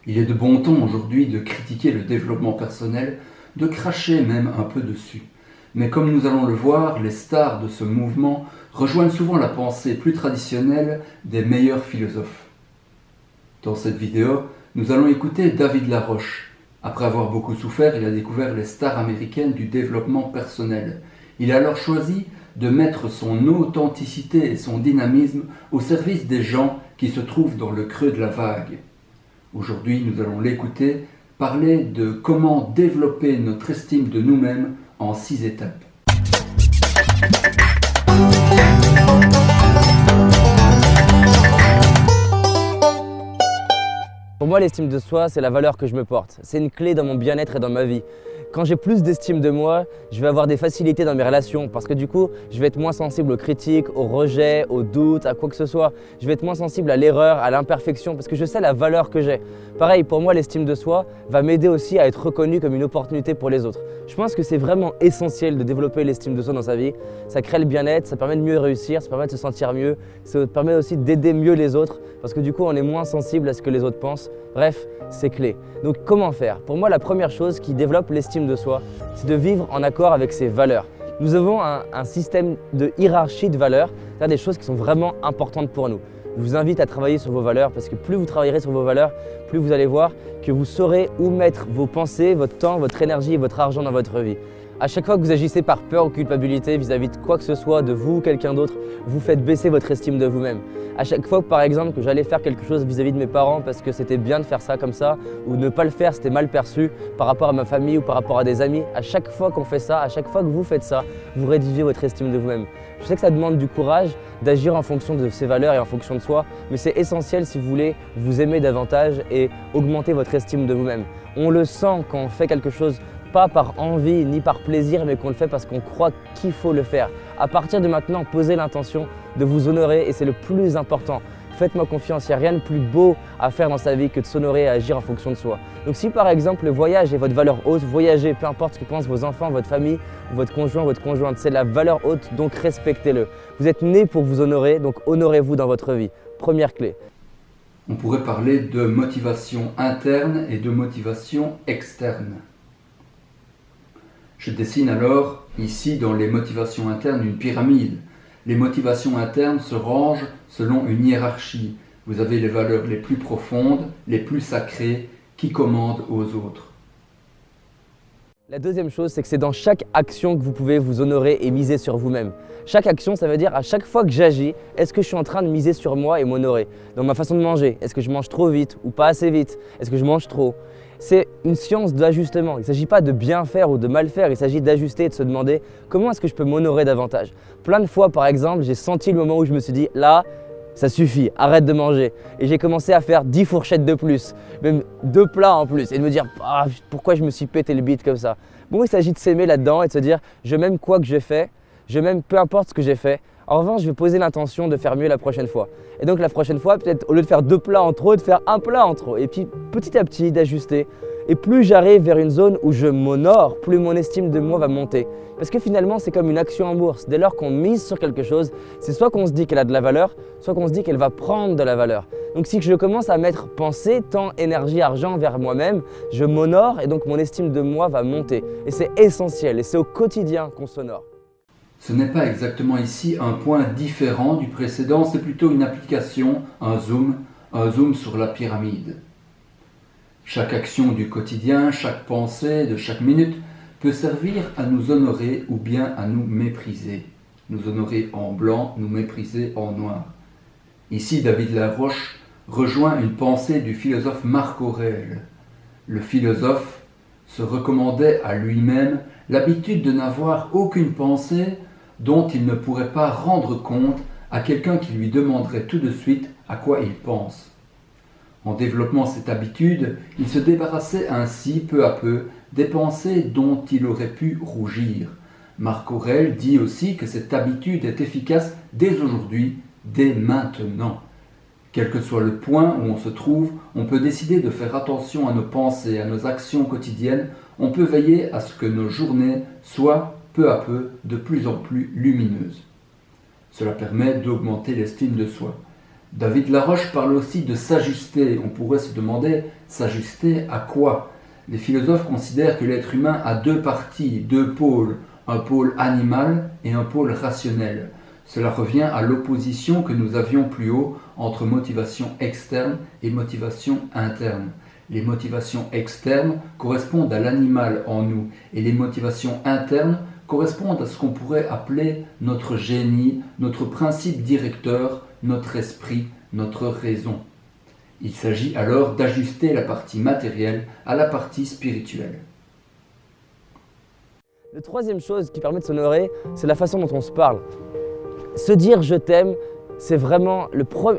Il est de bon ton aujourd'hui de critiquer le développement personnel, de cracher même un peu dessus. Mais comme nous allons le voir, les stars de ce mouvement rejoignent souvent la pensée plus traditionnelle des meilleurs philosophes. Dans cette vidéo, nous allons écouter David Laroche. Après avoir beaucoup souffert, il a découvert les stars américaines du développement personnel. Il a alors choisi de mettre son authenticité et son dynamisme au service des gens qui se trouvent dans le creux de la vague. Aujourd'hui, nous allons l'écouter parler de comment développer notre estime de nous-mêmes en 6 étapes. Pour moi, l'estime de soi, c'est la valeur que je me porte. C'est une clé dans mon bien-être et dans ma vie. Quand j'ai plus d'estime de moi, je vais avoir des facilités dans mes relations parce que du coup, je vais être moins sensible aux critiques, aux rejets, aux doutes, à quoi que ce soit. Je vais être moins sensible à l'erreur, à l'imperfection parce que je sais la valeur que j'ai. Pareil, pour moi, l'estime de soi va m'aider aussi à être reconnu comme une opportunité pour les autres. Je pense que c'est vraiment essentiel de développer l'estime de soi dans sa vie. Ça crée le bien-être, ça permet de mieux réussir, ça permet de se sentir mieux, ça permet aussi d'aider mieux les autres parce que du coup, on est moins sensible à ce que les autres pensent. Bref, c'est clé. Donc comment faire? Pour moi, la première chose qui développe l'estime de soi, c'est de vivre en accord avec ses valeurs. Nous avons un système de hiérarchie de valeurs, c'est-à-dire des choses qui sont vraiment importantes pour nous. Je vous invite à travailler sur vos valeurs parce que plus vous travaillerez sur vos valeurs, plus vous allez voir que vous saurez où mettre vos pensées, votre temps, votre énergie et votre argent dans votre vie. À chaque fois que vous agissez par peur ou culpabilité vis-à-vis de quoi que ce soit, de vous ou quelqu'un d'autre, vous faites baisser votre estime de vous-même. À chaque fois, par exemple, que j'allais faire quelque chose vis-à-vis de mes parents parce que c'était bien de faire ça comme ça, ou ne pas le faire, c'était mal perçu par rapport à ma famille ou par rapport à des amis, à chaque fois qu'on fait ça, à chaque fois que vous faites ça, vous réduisez votre estime de vous-même. Je sais que ça demande du courage d'agir en fonction de ses valeurs et en fonction de soi, mais c'est essentiel si vous voulez vous aimer davantage et augmenter votre estime de vous-même. On le sent quand on fait quelque chose pas par envie ni par plaisir, mais qu'on le fait parce qu'on croit qu'il faut le faire. À partir de maintenant, posez l'intention de vous honorer et c'est le plus important. Faites-moi confiance, il n'y a rien de plus beau à faire dans sa vie que de s'honorer et agir en fonction de soi. Donc si par exemple le voyage est votre valeur haute, voyager, peu importe ce que pensent vos enfants, votre famille, votre conjoint, votre conjointe, c'est la valeur haute, donc respectez-le. Vous êtes né pour vous honorer, donc honorez-vous dans votre vie. Première clé. On pourrait parler de motivation interne et de motivation externe. Je dessine alors, ici dans les motivations internes, une pyramide. Les motivations internes se rangent selon une hiérarchie. Vous avez les valeurs les plus profondes, les plus sacrées, qui commandent aux autres. La deuxième chose, c'est que c'est dans chaque action que vous pouvez vous honorer et miser sur vous-même. Chaque action, ça veut dire à chaque fois que j'agis, est-ce que je suis en train de miser sur moi et m'honorer? Dans ma façon de manger, est-ce que je mange trop vite ou pas assez vite? Est-ce que je mange trop? C'est une science d'ajustement. Il ne s'agit pas de bien faire ou de mal faire, il s'agit d'ajuster et de se demander comment est-ce que je peux m'honorer davantage. Plein de fois, par exemple, j'ai senti le moment où je me suis dit là, ça suffit, arrête de manger. Et j'ai commencé à faire 10 fourchettes de plus, même 2 plats en plus, et de me dire ah, pourquoi je me suis pété le bide comme ça. Bon, il s'agit de s'aimer là-dedans et de se dire je m'aime quoi que j'ai fait, je m'aime peu importe ce que j'ai fait. En revanche, je vais poser l'intention de faire mieux la prochaine fois. Et donc la prochaine fois, peut-être au lieu de faire 2 plats en trop, de faire 1 plat en trop. Et puis petit à petit d'ajuster. Et plus j'arrive vers une zone où je m'honore, plus mon estime de moi va monter. Parce que finalement, c'est comme une action en bourse. Dès lors qu'on mise sur quelque chose, c'est soit qu'on se dit qu'elle a de la valeur, soit qu'on se dit qu'elle va prendre de la valeur. Donc si je commence à mettre pensée, temps, énergie, argent vers moi-même, je m'honore et donc mon estime de moi va monter. Et c'est essentiel et c'est au quotidien qu'on s'honore. Ce n'est pas exactement ici un point différent du précédent, c'est plutôt une application, un zoom sur la pyramide. Chaque action du quotidien, chaque pensée de chaque minute peut servir à nous honorer ou bien à nous mépriser. Nous honorer en blanc, nous mépriser en noir. Ici, David Laroche rejoint une pensée du philosophe Marc Aurèle. Le philosophe se recommandait à lui-même l'habitude de n'avoir aucune pensée dont il ne pourrait pas rendre compte à quelqu'un qui lui demanderait tout de suite à quoi il pense. En développant cette habitude, il se débarrassait ainsi peu à peu des pensées dont il aurait pu rougir. Marc Aurèle dit aussi que cette habitude est efficace dès aujourd'hui, dès maintenant. Quel que soit le point où on se trouve, on peut décider de faire attention à nos pensées, à nos actions quotidiennes. On peut veiller à ce que nos journées soient peu à peu de plus en plus lumineuses. Cela permet d'augmenter l'estime de soi. David Laroche parle aussi de s'ajuster. On pourrait se demander, s'ajuster à quoi? Les philosophes considèrent que l'être humain a deux parties, deux pôles, un pôle animal et un pôle rationnel. Cela revient à l'opposition que nous avions plus haut entre motivation externe et motivation interne. Les motivations externes correspondent à l'animal en nous et les motivations internes correspondent à ce qu'on pourrait appeler notre génie, notre principe directeur, notre esprit, notre raison. Il s'agit alors d'ajuster la partie matérielle à la partie spirituelle. La troisième chose qui permet de s'honorer, c'est la façon dont on se parle. Se dire « je t'aime », c'est vraiment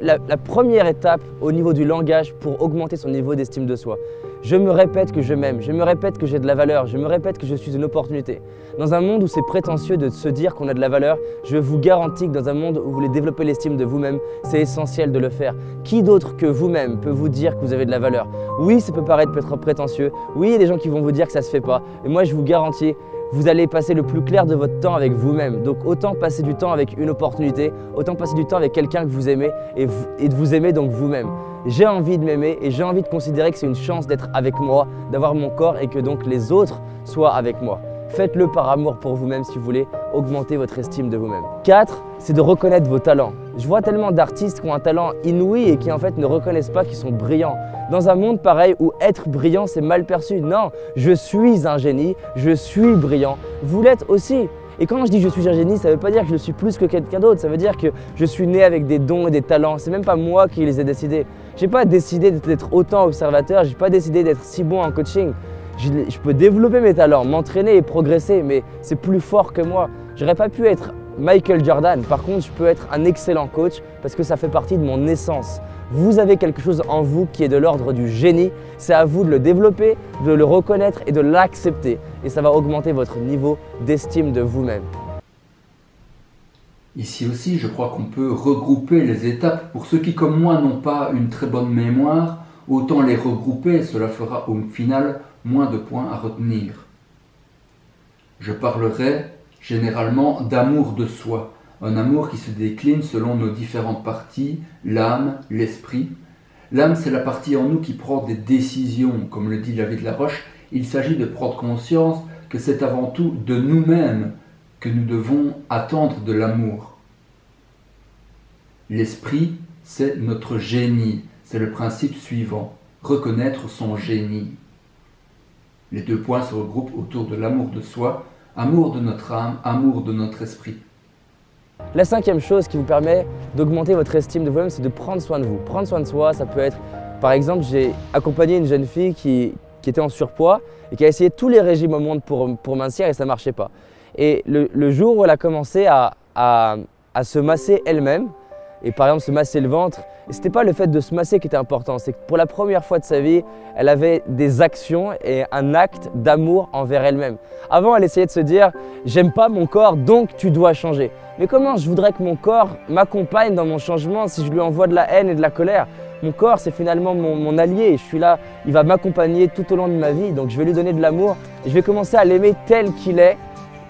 la première étape au niveau du langage pour augmenter son niveau d'estime de soi. Je me répète que je m'aime, je me répète que j'ai de la valeur, je me répète que je suis une opportunité. Dans un monde où c'est prétentieux de se dire qu'on a de la valeur, je vous garantis que dans un monde où vous voulez développer l'estime de vous-même, c'est essentiel de le faire. Qui d'autre que vous-même peut vous dire que vous avez de la valeur? Oui, ça peut paraître prétentieux, oui, il y a des gens qui vont vous dire que ça ne se fait pas, mais moi je vous garantis, vous allez passer le plus clair de votre temps avec vous-même. Donc autant passer du temps avec une opportunité, autant passer du temps avec quelqu'un que vous aimez et de vous aimer donc vous-même. J'ai envie de m'aimer et j'ai envie de considérer que c'est une chance d'être avec moi, d'avoir mon corps et que donc les autres soient avec moi. Faites-le par amour pour vous-même si vous voulez augmenter votre estime de vous-même. 4, c'est de reconnaître vos talents. Je vois tellement d'artistes qui ont un talent inouï et qui en fait ne reconnaissent pas qu'ils sont brillants. Dans un monde pareil où être brillant c'est mal perçu. Non, je suis un génie, je suis brillant. Vous l'êtes aussi. Et quand je dis je suis un génie, ça ne veut pas dire que je suis plus que quelqu'un d'autre. Ça veje dire que je suis né avec des dons et des talents. C'est même pas moi qui les ai décidés. Je n'ai pas décidé d'être autant observateur, je n'ai pas décidé d'être si bon en coaching. Je peux développer mes talents, m'entraîner et progresser, mais c'est plus fort que moi. Je n'aurais pas pu être Michael Jordan. Par contre, je peux être un excellent coach parce que ça fait partie de mon essence. Vous avez quelque chose en vous qui est de l'ordre du génie. C'est à vous de le développer, de le reconnaître et de l'accepter. Et ça va augmenter votre niveau d'estime de vous-même. Ici aussi, je crois qu'on peut regrouper les étapes. Pour ceux qui, comme moi, n'ont pas une très bonne mémoire, autant les regrouper, cela fera au final moins de points à retenir. Je parlerai généralement d'amour de soi, un amour qui se décline selon nos différentes parties, l'âme, l'esprit. L'âme, c'est la partie en nous qui prend des décisions, comme le dit David Laroche. Il s'agit de prendre conscience que c'est avant tout de nous-mêmes que nous devons attendre de l'amour. L'esprit, c'est notre génie, c'est le principe suivant, reconnaître son génie. Les deux points se regroupent autour de l'amour de soi, amour de notre âme, amour de notre esprit. La cinquième chose qui vous permet d'augmenter votre estime de vous-même, c'est de prendre soin de vous. Prendre soin de soi, ça peut être, par exemple, j'ai accompagné une jeune fille qui était en surpoids et qui a essayé tous les régimes au monde pour mincir et ça ne marchait pas. Et le jour où elle a commencé à se masser elle-même, et par exemple se masser le ventre, et ce n'était pas le fait de se masser qui était important, c'est que pour la première fois de sa vie, elle avait des actions et un acte d'amour envers elle-même. Avant, elle essayait de se dire « j'aime pas mon corps, donc tu dois changer ». Mais comment je voudrais que mon corps m'accompagne dans mon changement si je lui envoie de la haine et de la colère? Mon corps, c'est finalement mon allié, je suis là, il va m'accompagner tout au long de ma vie, donc je vais lui donner de l'amour et je vais commencer à l'aimer tel qu'il est.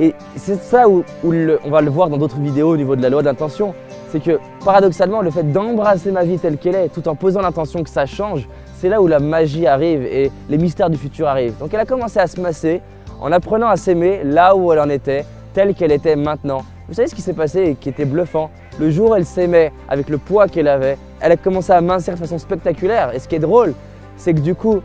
Et c'est ça où on va le voir dans d'autres vidéos au niveau de la loi d'intention, c'est que paradoxalement, le fait d'embrasser ma vie telle qu'elle est, tout en posant l'intention que ça change, c'est là où la magie arrive et les mystères du futur arrivent. Donc elle a commencé à se masser en apprenant à s'aimer là où elle en était, telle qu'elle était maintenant. Vous savez ce qui s'est passé et qui était bluffant? Le jour où elle s'aimait avec le poids qu'elle avait, elle a commencé à mincir de façon spectaculaire. Et ce qui est drôle, c'est que du coup,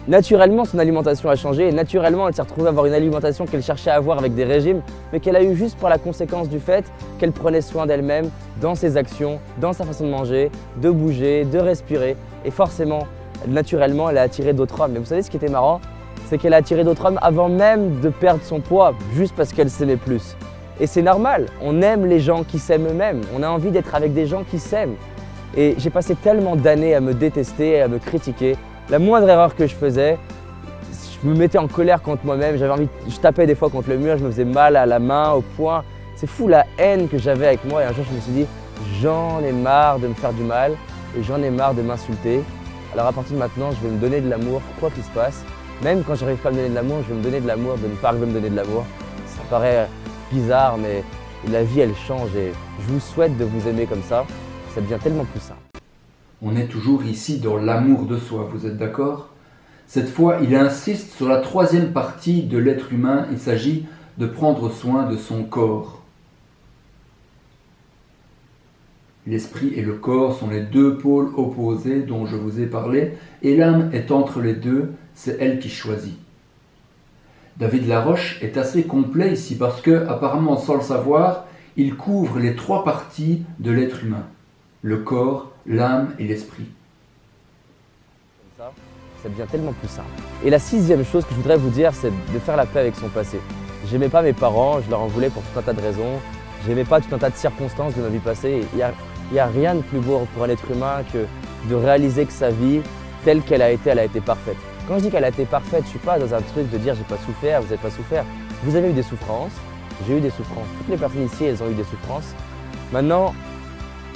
naturellement, son alimentation a changé et naturellement, elle s'est retrouvée à avoir une alimentation qu'elle cherchait à avoir avec des régimes, mais qu'elle a eu juste par la conséquence du fait qu'elle prenait soin d'elle-même dans ses actions, dans sa façon de manger, de bouger, de respirer. Et forcément, naturellement, elle a attiré d'autres hommes. Mais vous savez ce qui était marrant? C'est qu'elle a attiré d'autres hommes avant même de perdre son poids, juste parce qu'elle s'aimait plus. Et c'est normal, on aime les gens qui s'aiment eux-mêmes, on a envie d'être avec des gens qui s'aiment. Et j'ai passé tellement d'années à me détester, à me critiquer. La moindre erreur que je faisais, je me mettais en colère contre moi-même, je tapais des fois contre le mur, je me faisais mal à la main, au poing. C'est fou la haine que j'avais avec moi et un jour je me suis dit, j'en ai marre de me faire du mal et j'en ai marre de m'insulter. Alors à partir de maintenant, je vais me donner de l'amour, quoi qu'il se passe. Même quand je n'arrive pas à me donner de l'amour, je vais me donner de l'amour, de ne pas arriver à me donner de l'amour. Ça paraît bizarre, mais la vie elle change et je vous souhaite de vous aimer comme ça. ça devient tellement plus simple. On est toujours ici dans l'amour de soi, vous êtes d'accord? Cette fois, il insiste sur la troisième partie de l'être humain, il s'agit de prendre soin de son corps. L'esprit et le corps sont les deux pôles opposés dont je vous ai parlé, et l'âme est entre les deux, c'est elle qui choisit. David Laroche est assez complet ici parce que, apparemment sans le savoir, il couvre les trois parties de l'être humain, le corps, l'âme et l'esprit. Comme ça devient tellement plus simple. Et la sixième chose que je voudrais vous dire, c'est de faire la paix avec son passé. J'aimais pas mes parents, je leur en voulais pour tout un tas de raisons. J'aimais pas tout un tas de circonstances de ma vie passée. Il n'y a rien de plus beau pour un être humain que de réaliser que sa vie, telle qu'elle a été parfaite. Quand je dis qu'elle a été parfaite, je ne suis pas dans un truc de dire j'ai pas souffert, vous n'avez pas souffert. Vous avez eu des souffrances, j'ai eu des souffrances. Toutes les personnes ici, elles ont eu des souffrances. Maintenant,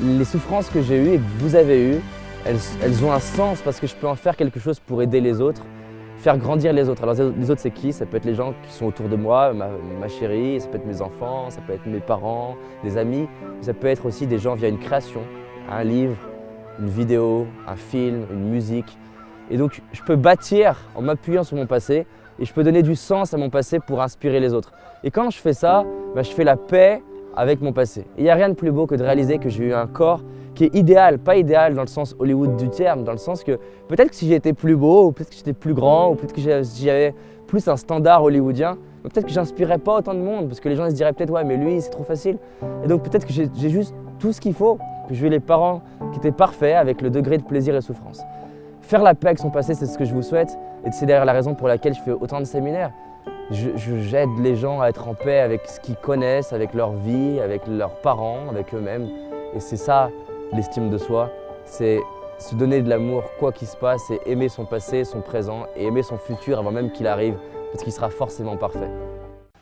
les souffrances que j'ai eues et que vous avez eues, elles ont un sens parce que je peux en faire quelque chose pour aider les autres, faire grandir les autres. Alors les autres, c'est qui? Ça peut être les gens qui sont autour de moi, ma chérie, ça peut être mes enfants, ça peut être mes parents, des amis. Ça peut être aussi des gens via une création, un livre, une vidéo, un film, une musique. Et donc, je peux bâtir en m'appuyant sur mon passé et je peux donner du sens à mon passé pour inspirer les autres. Et quand je fais ça, je fais la paix avec mon passé. Il n'y a rien de plus beau que de réaliser que j'ai eu un corps qui est idéal, pas idéal dans le sens Hollywood du terme, dans le sens que peut-être que si j'étais plus beau, ou peut-être que j'étais plus grand, ou peut-être que si j'avais plus un standard hollywoodien, peut-être que j'inspirerais pas autant de monde, parce que les gens ils se diraient peut-être ouais mais lui c'est trop facile. Et donc peut-être que j'ai juste tout ce qu'il faut, que j'ai eu les parents qui étaient parfaits avec le degré de plaisir et souffrance. Faire la paix avec son passé, c'est ce que je vous souhaite, et c'est d'ailleurs la raison pour laquelle je fais autant de séminaires. J'aide les gens à être en paix avec ce qu'ils connaissent, avec leur vie, avec leurs parents, avec eux-mêmes. Et c'est ça l'estime de soi, c'est se donner de l'amour quoi qu'il se passe et aimer son passé, son présent et aimer son futur avant même qu'il arrive, parce qu'il sera forcément parfait.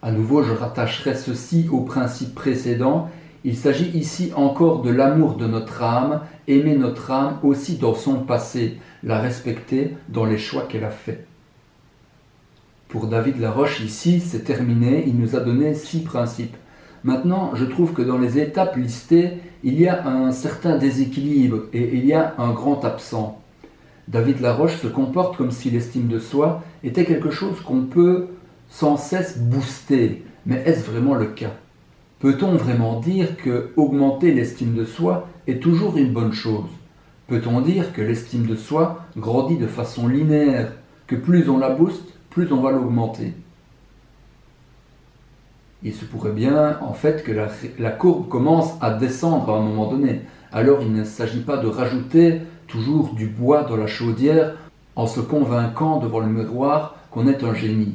À nouveau, je rattacherai ceci au principe précédent. Il s'agit ici encore de l'amour de notre âme, aimer notre âme aussi dans son passé, la respecter dans les choix qu'elle a faits. Pour David Laroche, ici, c'est terminé, il nous a donné 6 principes. Maintenant, je trouve que dans les étapes listées, il y a un certain déséquilibre et il y a un grand absent. David Laroche se comporte comme si l'estime de soi était quelque chose qu'on peut sans cesse booster. Mais est-ce vraiment le cas? Peut-on vraiment dire que augmenter l'estime de soi est toujours une bonne chose? Peut-on dire que l'estime de soi grandit de façon linéaire, que plus on la booste, plus on va l'augmenter? Il se pourrait bien, en fait, que la courbe commence à descendre à un moment donné. Alors il ne s'agit pas de rajouter toujours du bois dans la chaudière en se convainquant devant le miroir qu'on est un génie.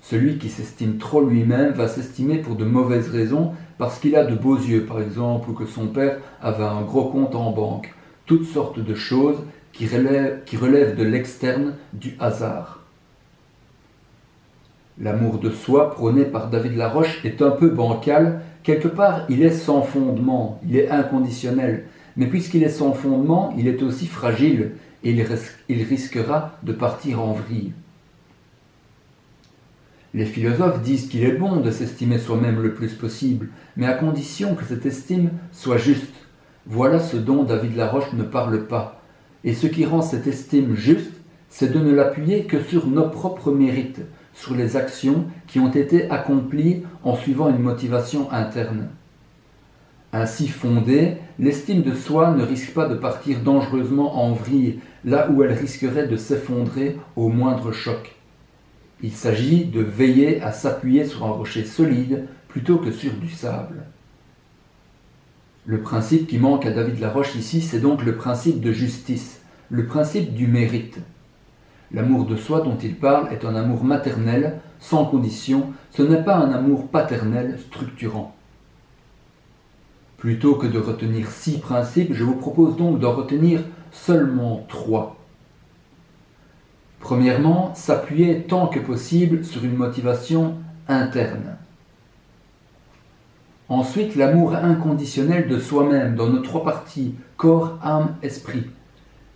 Celui qui s'estime trop lui-même va s'estimer pour de mauvaises raisons parce qu'il a de beaux yeux, par exemple, ou que son père avait un gros compte en banque. Toutes sortes de choses qui relèvent de l'externe, du hasard. L'amour de soi prôné par David Laroche est un peu bancal. Quelque part, il est sans fondement, il est inconditionnel. Mais puisqu'il est sans fondement, il est aussi fragile et il risquera de partir en vrille. Les philosophes disent qu'il est bon de s'estimer soi-même le plus possible, mais à condition que cette estime soit juste. Voilà ce dont David Laroche ne parle pas. Et ce qui rend cette estime juste, c'est de ne l'appuyer que sur nos propres mérites, sur les actions qui ont été accomplies en suivant une motivation interne. Ainsi fondée, l'estime de soi ne risque pas de partir dangereusement en vrille, là où elle risquerait de s'effondrer au moindre choc. Il s'agit de veiller à s'appuyer sur un rocher solide plutôt que sur du sable. Le principe qui manque à David Laroche ici, c'est donc le principe de justice, le principe du mérite. L'amour de soi dont il parle est un amour maternel, sans condition, ce n'est pas un amour paternel structurant. Plutôt que de retenir 6 principes, je vous propose donc d'en retenir seulement 3. Premièrement, s'appuyer tant que possible sur une motivation interne. Ensuite, l'amour inconditionnel de soi-même dans nos 3 parties, corps, âme, esprit.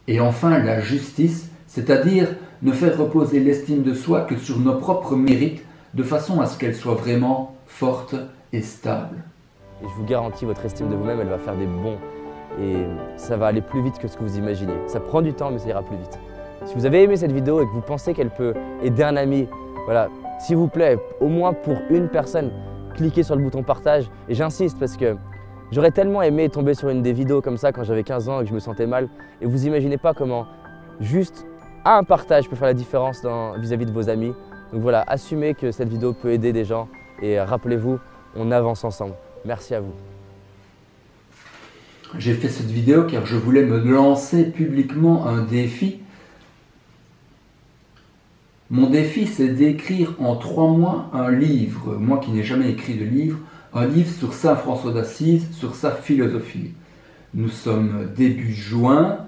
Et enfin, la justice, c'est-à-dire ne faire reposer l'estime de soi que sur nos propres mérites, de façon à ce qu'elle soit vraiment forte et stable. Et je vous garantis, votre estime de vous-même, elle va faire des bonds. et ça va aller plus vite que ce que vous imaginez. Ça prend du temps, mais ça ira plus vite. Si vous avez aimé cette vidéo et que vous pensez qu'elle peut aider un ami, voilà, s'il vous plaît, au moins pour une personne, cliquez sur le bouton partage. Et j'insiste parce que j'aurais tellement aimé tomber sur une des vidéos comme ça quand j'avais 15 ans et que je me sentais mal. Et vous imaginez pas comment juste un partage peut faire la différence vis-à-vis de vos amis. Donc voilà, assumez que cette vidéo peut aider des gens et rappelez-vous, on avance ensemble. Merci à vous. J'ai fait cette vidéo car je voulais me lancer publiquement un défi. Mon défi, c'est d'écrire en 3 mois un livre, moi qui n'ai jamais écrit de livre, un livre sur Saint François d'Assise, sur sa philosophie. Nous sommes début juin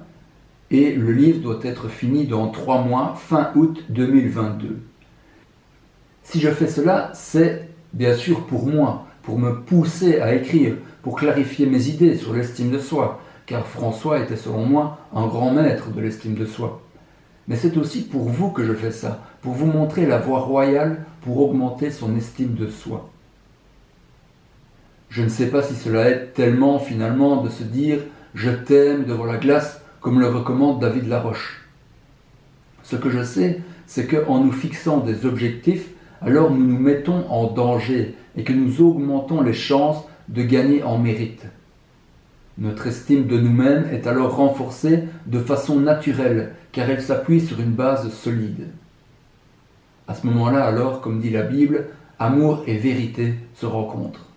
et le livre doit être fini dans 3 mois, fin août 2022. Si je fais cela, c'est bien sûr pour moi, pour me pousser à écrire, pour clarifier mes idées sur l'estime de soi, car François était selon moi un grand maître de l'estime de soi. Mais c'est aussi pour vous que je fais ça, pour vous montrer la voie royale pour augmenter son estime de soi. Je ne sais pas si cela aide tellement finalement de se dire « je t'aime » devant la glace comme le recommande David Laroche. Ce que je sais, c'est qu'en nous fixant des objectifs, alors nous nous mettons en danger et que nous augmentons les chances de gagner en mérite. Notre estime de nous-mêmes est alors renforcée de façon naturelle, car elle s'appuie sur une base solide. À ce moment-là, alors, comme dit la Bible, amour et vérité se rencontrent.